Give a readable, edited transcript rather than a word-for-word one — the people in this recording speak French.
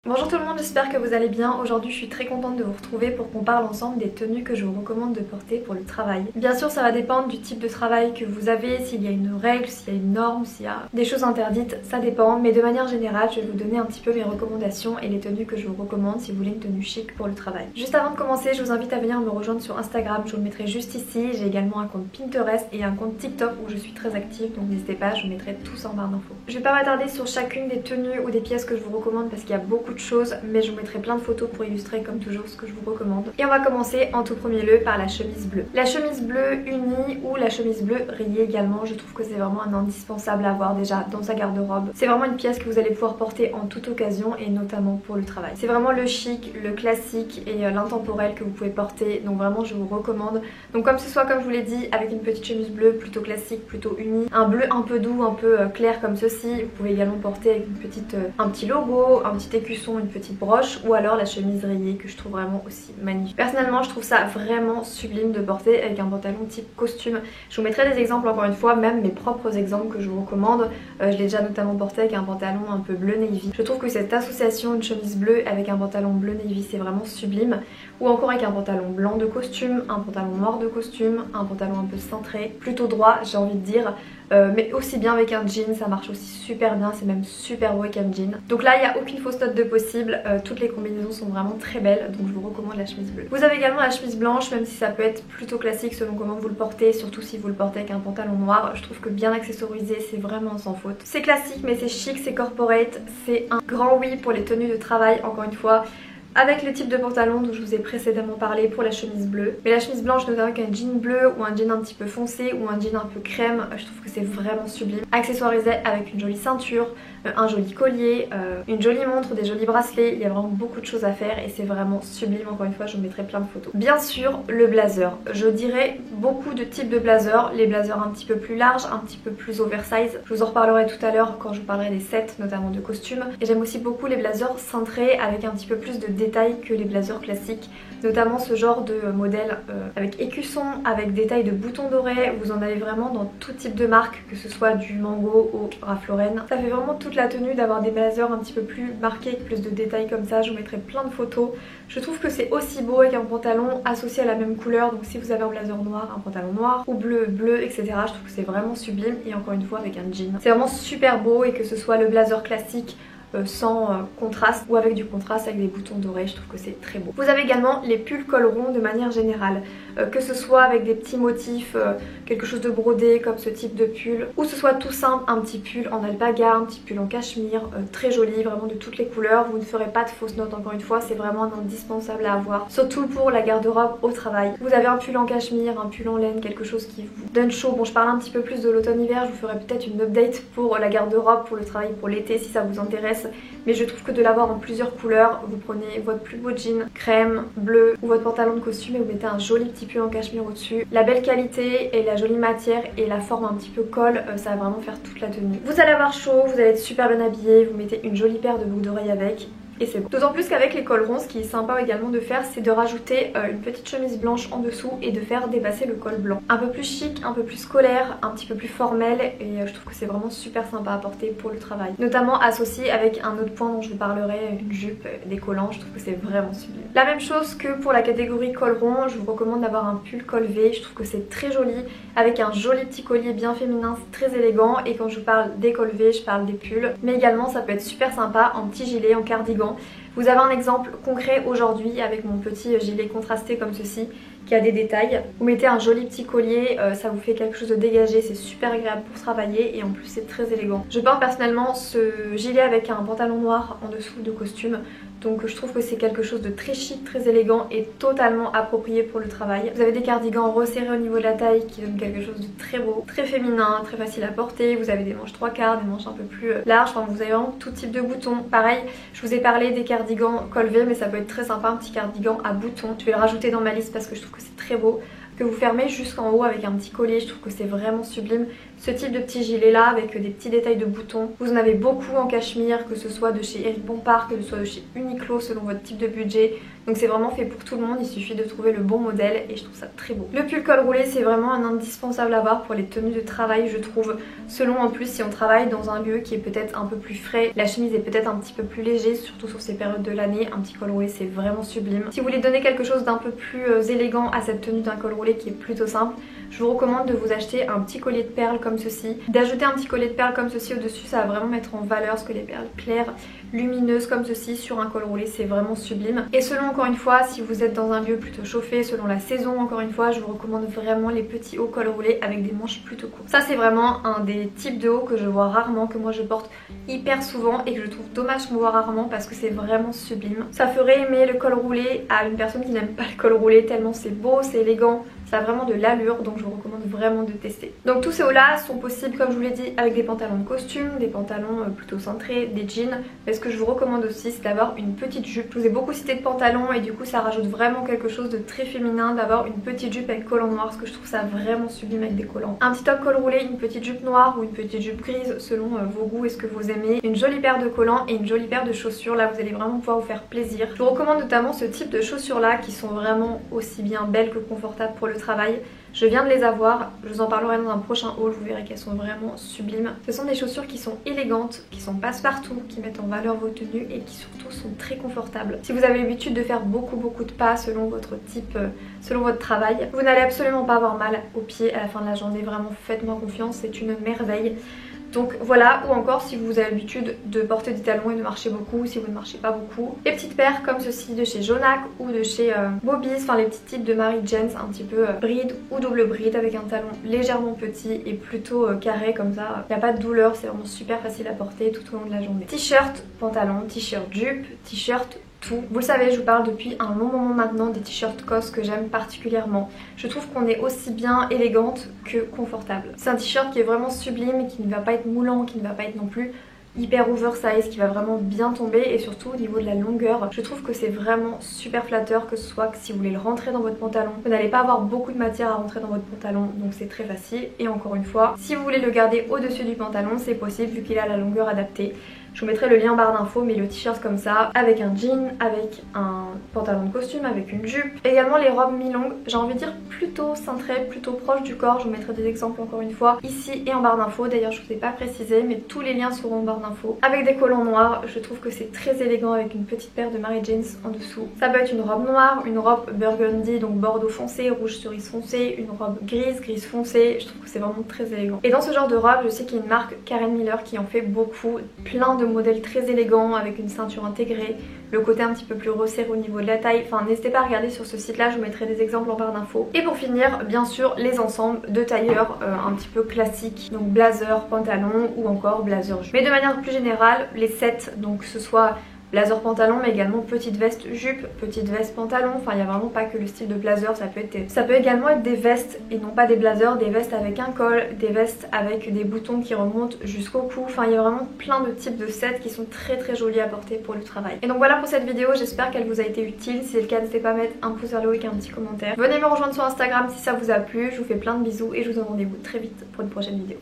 Bonjour tout le monde, j'espère que vous allez bien. Aujourd'hui je suis très contente de vous retrouver pour qu'on parle ensemble des tenues que je vous recommande de porter pour le travail. Bien sûr ça va dépendre du type de travail que vous avez, s'il y a une règle, s'il y a une norme, s'il y a des choses interdites, ça dépend. Mais de manière générale je vais vous donner un petit peu mes recommandations et les tenues que je vous recommande si vous voulez une tenue chic pour le travail. Juste avant de commencer je vous invite à venir me rejoindre sur Instagram, je vous le mettrai juste ici. J'ai également un compte Pinterest et un compte TikTok où je suis très active, donc n'hésitez pas, je vous mettrai tout ça en barre d'infos. Je vais pas m'attarder sur chacune des tenues ou des pièces que je vous recommande parce qu'il y a beaucoup de choses, mais je vous mettrai plein de photos pour illustrer comme toujours ce que je vous recommande. Et on va commencer en tout premier lieu par la chemise bleue. La chemise bleue unie ou la chemise bleue rayée également, je trouve que c'est vraiment un indispensable à avoir déjà dans sa garde-robe. C'est vraiment une pièce que vous allez pouvoir porter en toute occasion et notamment pour le travail. C'est vraiment le chic, le classique et l'intemporel que vous pouvez porter, donc vraiment je vous recommande. Donc comme ce soit comme je vous l'ai dit avec une petite chemise bleue plutôt classique, plutôt unie, un bleu un peu doux, un peu clair comme ceci. Vous pouvez également porter avec un petit logo, un petit écusson, une petite broche ou alors la chemise rayée que je trouve vraiment aussi magnifique. Personnellement je trouve ça vraiment sublime de porter avec un pantalon type costume. Je vous mettrai des exemples encore une fois, même mes propres exemples que je vous recommande. Je l'ai déjà notamment porté avec un pantalon un peu bleu navy. Je trouve que cette association une chemise bleue avec un pantalon bleu navy c'est vraiment sublime. Ou encore avec un pantalon blanc de costume, un pantalon noir de costume, un pantalon un peu cintré, plutôt droit j'ai envie de dire. Mais aussi bien avec un jean, ça marche aussi super bien, c'est même super beau avec un jean. Donc là il n'y a aucune fausse note de possible, toutes les combinaisons sont vraiment très belles, donc je vous recommande la chemise bleue. Vous avez également la chemise blanche, même si ça peut être plutôt classique selon comment vous le portez, surtout si vous le portez avec un pantalon noir. Je trouve que bien accessorisé c'est vraiment sans faute. C'est classique mais c'est chic, c'est corporate, c'est un grand oui pour les tenues de travail encore une fois. Avec le type de pantalon dont je vous ai précédemment parlé pour la chemise bleue. Mais la chemise blanche notamment avec un jean bleu ou un jean un petit peu foncé ou un jean un peu crème, je trouve que c'est vraiment sublime. Accessoirisé avec une jolie ceinture, un joli collier, une jolie montre, des jolis bracelets, il y a vraiment beaucoup de choses à faire et c'est vraiment sublime. Encore une fois je vous mettrai plein de photos. Bien sûr le blazer, je dirais beaucoup de types de blazers, les blazers un petit peu plus larges, un petit peu plus oversize. Je vous en reparlerai tout à l'heure quand je vous parlerai des sets notamment de costumes. Et j'aime aussi beaucoup les blazers cintrés avec un petit peu plus de détails que les blazers classiques, notamment ce genre de modèle avec écusson, avec des tailles de boutons dorés. Vous en avez vraiment dans tout type de marque, que ce soit du Mango ou Ralph Lauren. Ça fait vraiment toute la tenue d'avoir des blazers un petit peu plus marqués avec plus de détails comme ça. Je vous mettrai plein de photos. Je trouve que c'est aussi beau avec un pantalon associé à la même couleur, donc si vous avez un blazer noir, un pantalon noir ou bleu, bleu, etc. Je trouve que c'est vraiment sublime et encore une fois avec un jean. C'est vraiment super beau et que ce soit le blazer classique sans contraste ou avec du contraste avec des boutons dorés, je trouve que c'est très beau. Vous avez également les pulls col rond de manière générale, que ce soit avec des petits motifs, quelque chose de brodé comme ce type de pull, ou ce soit tout simple, un petit pull en alpaga, un petit pull en cachemire, très joli, vraiment de toutes les couleurs. Vous ne ferez pas de fausses notes encore une fois, c'est vraiment un indispensable à avoir, surtout pour la garde-robe au travail. Vous avez un pull en cachemire, un pull en laine, quelque chose qui vous donne chaud. Bon je parle un petit peu plus de l'automne-hiver, je vous ferai peut-être une update pour la garde-robe, pour le travail, pour l'été si ça vous intéresse. Mais je trouve que de l'avoir en plusieurs couleurs, vous prenez votre plus beau jean crème, bleu ou votre pantalon de costume et vous mettez un joli petit pull en cachemire au-dessus. La belle qualité et la jolie matière et la forme un petit peu colle, ça va vraiment faire toute la tenue. Vous allez avoir chaud, vous allez être super bien habillé, vous mettez une jolie paire de boucles d'oreilles avec. Et c'est bon. D'autant plus qu'avec les cols ronds, ce qui est sympa également de faire, c'est de rajouter une petite chemise blanche en dessous et de faire dépasser le col blanc. Un peu plus chic, un peu plus scolaire, un petit peu plus formel et je trouve que c'est vraiment super sympa à porter pour le travail. Notamment associé avec un autre point dont je vous parlerai, une jupe décollant, je trouve que c'est vraiment sublime. La même chose que pour la catégorie col rond, je vous recommande d'avoir un pull col V, je trouve que c'est très joli, avec un joli petit collier bien féminin, c'est très élégant et quand je vous parle des cols V, je parle des pulls, mais également ça peut être super sympa en petit gilet, en cardigan. Vous avez un exemple concret aujourd'hui avec mon petit gilet contrasté comme ceci qui a des détails. Vous mettez un joli petit collier, ça vous fait quelque chose de dégagé, c'est super agréable pour travailler et en plus c'est très élégant. Je porte personnellement ce gilet avec un pantalon noir en dessous de costume. Donc je trouve que c'est quelque chose de très chic, très élégant et totalement approprié pour le travail. Vous avez des cardigans resserrés au niveau de la taille qui donnent quelque chose de très beau, très féminin, très facile à porter. Vous avez des manches 3/4, des manches un peu plus larges, enfin vous avez vraiment tout type de boutons. Pareil, je vous ai parlé des cardigans col V mais ça peut être très sympa, un petit cardigan à boutons. Je vais le rajouter dans ma liste parce que je trouve que c'est très beau. Que vous fermez jusqu'en haut avec un petit collier, je trouve que c'est vraiment sublime. ce type de petit gilet là avec des petits détails de boutons. Vous en avez beaucoup en cachemire, que ce soit de chez Eric Bompard, que ce soit de chez Uniqlo selon votre type de budget. Donc c'est vraiment fait pour tout le monde, il suffit de trouver le bon modèle et je trouve ça très beau. Le pull col roulé, c'est vraiment un indispensable à avoir pour les tenues de travail, je trouve. Selon en plus si on travaille dans un lieu qui est peut-être un peu plus frais, la chemise est peut-être un petit peu plus léger, surtout sur ces périodes de l'année. Un petit col roulé c'est vraiment sublime. Si vous voulez donner quelque chose d'un peu plus élégant à cette tenue d'un col roulé qui est plutôt simple, je vous recommande de vous acheter un petit collier de perles comme ceci. D'ajouter un petit collier de perles comme ceci au-dessus, ça va vraiment mettre en valeur ce que les perles claires, lumineuses comme ceci sur un col roulé, c'est vraiment sublime. Et selon encore une fois, si vous êtes dans un lieu plutôt chauffé, selon la saison encore une fois, je vous recommande vraiment les petits hauts col roulés avec des manches plutôt courtes. Ça c'est vraiment un des types de hauts que je vois rarement, que moi je porte hyper souvent et que je trouve dommage qu'on voit rarement parce que c'est vraiment sublime. Ça ferait aimer le col roulé à une personne qui n'aime pas le col roulé tellement c'est beau, c'est élégant. Ça a vraiment de l'allure, donc je vous recommande vraiment de tester. Donc tous ces hauts là sont possibles comme je vous l'ai dit avec des pantalons de costume, des pantalons plutôt cintrés, des jeans. Mais ce que je vous recommande aussi c'est d'avoir une petite jupe. Je vous ai beaucoup cité de pantalons et du coup ça rajoute vraiment quelque chose de très féminin d'avoir une petite jupe avec collant noir, parce que je trouve ça vraiment sublime avec des collants. Un petit top col roulé, une petite jupe noire ou une petite jupe grise selon vos goûts et ce que vous aimez. Une jolie paire de collants et une jolie paire de chaussures, là vous allez vraiment pouvoir vous faire plaisir. Je vous recommande notamment ce type de chaussures là qui sont vraiment aussi bien belles que confortables pour le travail. Je viens de les avoir, je vous en parlerai dans un prochain haul, vous verrez qu'elles sont vraiment sublimes. Ce sont des chaussures qui sont élégantes, qui sont passe-partout, qui mettent en valeur vos tenues et qui surtout sont très confortables. Si vous avez l'habitude de faire beaucoup de pas selon votre type, selon votre travail, vous n'allez absolument pas avoir mal aux pieds à la fin de la journée, vraiment faites-moi confiance, c'est une merveille. Donc voilà, ou encore si vous avez l'habitude de porter des talons et de marcher beaucoup, si vous ne marchez pas beaucoup. Les petites paires comme ceci de chez Jonac ou de chez Bobby's, enfin les petits types de Mary Jane, un petit peu bride ou double bride avec un talon légèrement petit et plutôt carré comme ça. Il n'y a pas de douleur, c'est vraiment super facile à porter tout au long de la journée. T-shirt, pantalon, t-shirt jupe, t-shirt tout. Vous le savez, je vous parle depuis un long moment maintenant des t-shirts COS que j'aime particulièrement. Je trouve qu'on est aussi bien élégante que confortable. C'est un t-shirt qui est vraiment sublime, qui ne va pas être moulant, qui ne va pas être non plus hyper oversize, qui va vraiment bien tomber, et surtout au niveau de la longueur, je trouve que c'est vraiment super flatteur, que ce soit que si vous voulez le rentrer dans votre pantalon, vous n'allez pas avoir beaucoup de matière à rentrer dans votre pantalon, donc c'est très facile. Et encore une fois, si vous voulez le garder au-dessus du pantalon, c'est possible vu qu'il a la longueur adaptée. Je vous mettrai le lien en barre d'infos, mais le t-shirt comme ça, avec un jean, avec un pantalon de costume, avec une jupe. Également les robes mi-longues, j'ai envie de dire plutôt cintrées, plutôt proches du corps. Je vous mettrai des exemples encore une fois ici et en barre d'infos. D'ailleurs je vous ai pas précisé, mais tous les liens seront en barre d'infos. Avec des collants noirs, je trouve que c'est très élégant avec une petite paire de Mary Jane en dessous. Ça peut être une robe noire, une robe burgundy, donc bordeaux foncé, rouge cerise foncé, une robe grise, grise foncé. Je trouve que c'est vraiment très élégant. Et dans ce genre de robe, je sais qu'il y a une marque Karen Miller qui en fait beaucoup, plein de modèles très élégants avec une ceinture intégrée, le côté un petit peu plus resserré au niveau de la taille. Enfin n'hésitez pas à regarder sur ce site là, je vous mettrai des exemples en barre d'infos. Et pour finir, bien sûr les ensembles de tailleurs un petit peu classiques, donc blazer, pantalon ou encore blazer jupe. Mais de manière plus générale, les sets, donc que ce soit blazer pantalon mais également petite veste jupe, petite veste pantalon, enfin il n'y a vraiment pas que le style de blazer, ça peut également être des vestes et non pas des blazers, des vestes avec un col, des vestes avec des boutons qui remontent jusqu'au cou, enfin il y a vraiment plein de types de sets qui sont très jolis à porter pour le travail. Et donc voilà pour cette vidéo, j'espère qu'elle vous a été utile, si c'est le cas n'hésitez pas à mettre un pouce vers le haut et un petit commentaire. Venez me rejoindre sur Instagram si ça vous a plu, je vous fais plein de bisous et je vous donne rendez-vous très vite pour une prochaine vidéo.